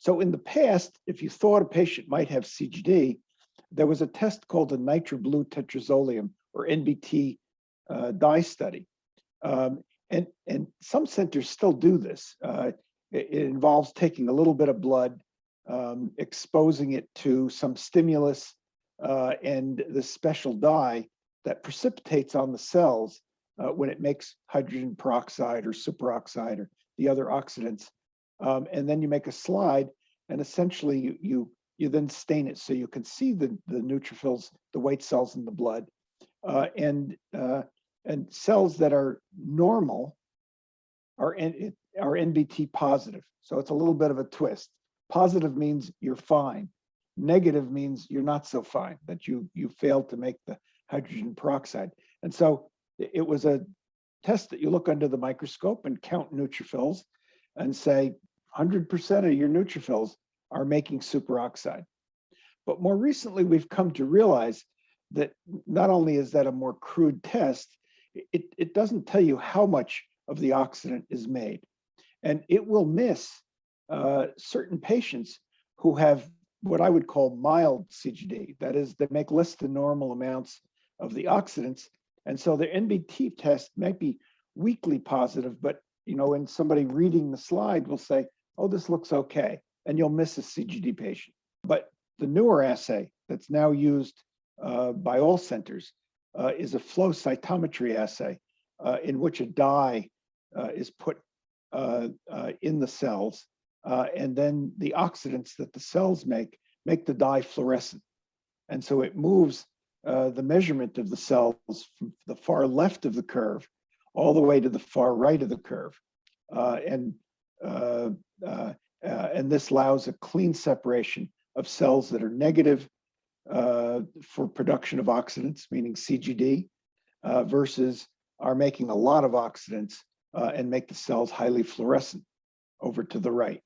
So in the past, if you thought a patient might have CGD, there was a test called the nitroblue tetrazolium, or NBT dye study. And some centers still do this. It involves taking a little bit of blood, exposing it to some stimulus, and the special dye that precipitates on the cells when it makes hydrogen peroxide or superoxide or the other oxidants. And then you make a slide, and essentially you then stain it so you can see the neutrophils, the white cells in the blood, and cells that are normal are NBT positive. So it's a little bit of a twist. Positive means you're fine. Negative means you're not so fine, that you failed to make the hydrogen peroxide. And so it was a test that you look under the microscope and count neutrophils and say 100% of your neutrophils are making superoxide. But more recently, we've come to realize that not only is that a more crude test, it doesn't tell you how much of the oxidant is made. And it will miss certain patients who have what I would call mild CGD. That is, they make less than normal amounts of the oxidants. And so their NBT test might be weakly positive, but when somebody reading the slide will say, oh, this looks okay, and you'll miss a CGD patient. But the newer assay that's now used by all centers is a flow cytometry assay in which a dye is put in the cells, and then the oxidants that the cells make the dye fluorescent. And so it moves the measurement of the cells from the far left of the curve all the way to the far right of the curve. And this allows a clean separation of cells that are negative for production of oxidants, meaning CGD, versus are making a lot of oxidants and make the cells highly fluorescent over to the right.